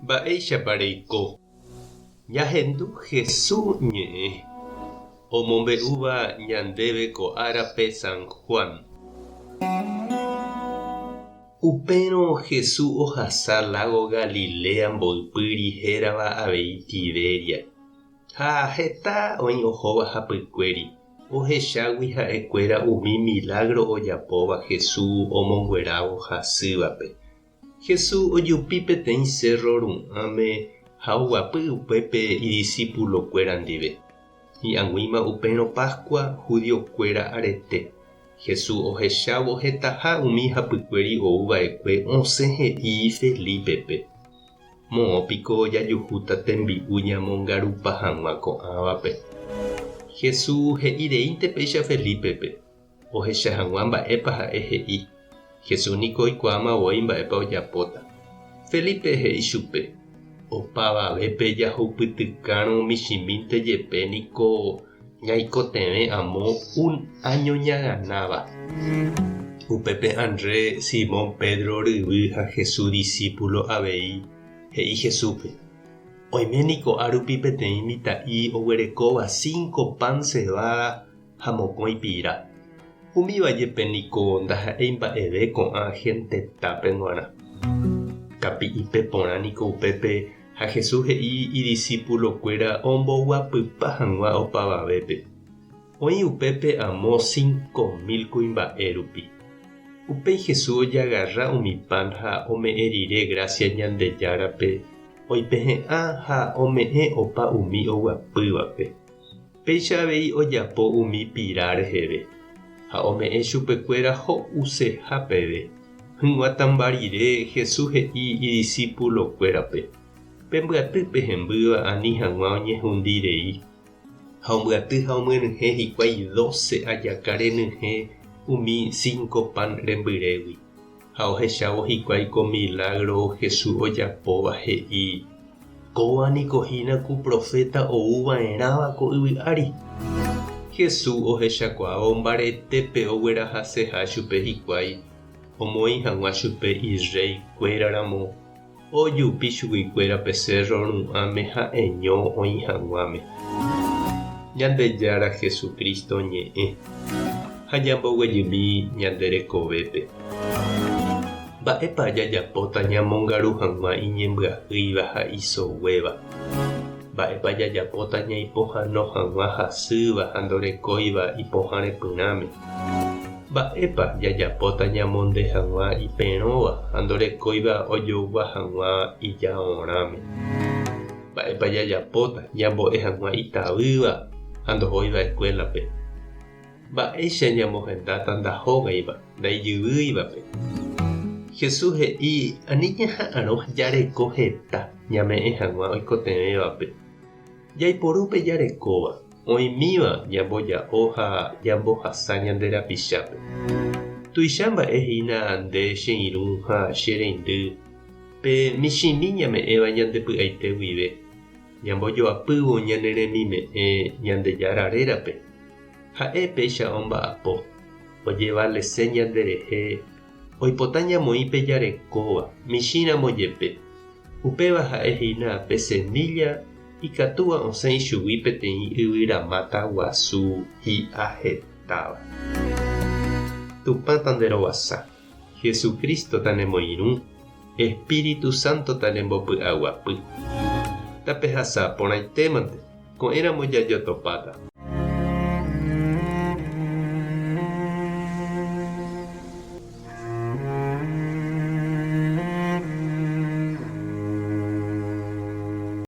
Mba'éichapa reiko. Ñahendu Jesús ñe'ẽ omombe'úva ñandéve ko árape San Juan. Upérõ Jesús ohasa lago Galilea mboypýri hérava avei Tiberia. Ha heta oĩ ohóva hapykuéri. Ohechágui ha'ekuéra umi milagro ojapóva Jesús omonguerávo hasývape. Jesús ojupi peteĩ cerro ru'ãme ha oguapy upépe idiscípulokuéra ndive. Hi'ag̃uíma upérõ Pascua judiokuéra arete. Jesús ohechávo hetaha umi hapykuéri ouva'ekue osẽ he'i Felipepe. Moõpiko jajuhúta tembi'u ñamongarupa hag̃ua ko'ãvape. Jesús he'ireínte péicha Felipepe. Ohecha hag̃ua mba'épa ha'e he'i. Jesús niko oikuaamavoi mba'épa ojapóta. Felipe he'i chupe. Opavavépe jahupytykárõ michĩmínte jepe niko ñaikotevẽ amo un año ñaganáva. Upépe André, Simón Pedro ryvy ha Jesús discípulo avei he'i Jesúspe: oiméniko árupi peteĩ mitã'i oguerekóva 5 pan cebada ha mokõi pira. Umíva jepe niko ndaha'éi mba'eve ko'ã hentetápe g̃uarã. Kapi'ipe porã niko upépe ha Jesús he'i idiscípulokuéra omboguapypa hag̃ua opavavépe. Oĩ upépe amo 5.000 kuimba'e rupi. Upéi Jesús ojagarra umi pan ha ome'ẽ rire gracia Ñandejárape, oipehe'ã ha ome'ẽ opa umi oguapývape. Péicha avei ojapo umi pira reheve ha ome'ẽ chupekuéra ho'useha peve. Hỹguatamba rire Jesús he'i idiscípulokuérape: pembyatý pehembýva ani hag̃ua oñehũndirei. Ha ombyatý ha omyryhẽ hikuái 12 ajaka renyhẽ umi 5 pan rembyrégui. Ha ohechávo hikuái ko milagro Jesús ojapóva he'i: kóvaniko hína ku profeta ouva'erãva ko yvy ári. Jesús ohechakuaa mbaretépe oguerahaseha chupe hikuái. Omoĩ hag̃ua chupe Israel-kuéraramo. Ojupi chuguikuérape cerro ru'ãme ha eño oĩ hag̃uáme. Ñandejára Jesucristo ñe'ẽ ha ñamboguejymi ñande rekovépe. Mba'épa jajapóta ñamongaru hag̃ua iñembyahýiva ha isoguéva. Mba'épa jajapóta ñaipohãno hag̃ua hasýva ha ndorekóiva ipohã repyrãme. Mba'épa jajapóta ñamonde hag̃ua iperõva ha ndorekóiva ojogua hag̃ua ijaoráme. Mba'épa jajapóta ñambo'e hag̃ua itavýva ha ndohóiva escuelape. Mba'éicha ñamohendáta ndahógaiva ndaijyvýivape. Jesús he'i ani ñaha'ãrõ jareko heta ñame'ẽ hag̃ua oikotevẽvape. Jaiporúpe jarekóva oĩmíva ñamboja'o ha ñambohasa ñande rapichápe. Tuicha mba'ehína nde che irũ ha che reindy pe michĩmi ñame'ẽva ñandepy'aite guive. Ñambojoapývo ñane remime'ẽ Ñandejára rérape. Ha'e péicha omba'apo ojevalese ñanderehe. Oipota ñamoĩ pe jarekóva michĩramo jepe. Upéva ha'ehína pe semilla ikatúva osẽ ichugui peteĩ yvyramáta guasu hi'a hetáva. Tupã tanderovasa, Jesucristo tanemoirũ, Espíritu Santo tanembopy'aguapy. Tapehasa porãitémante ko'ẽramo jajotopáta.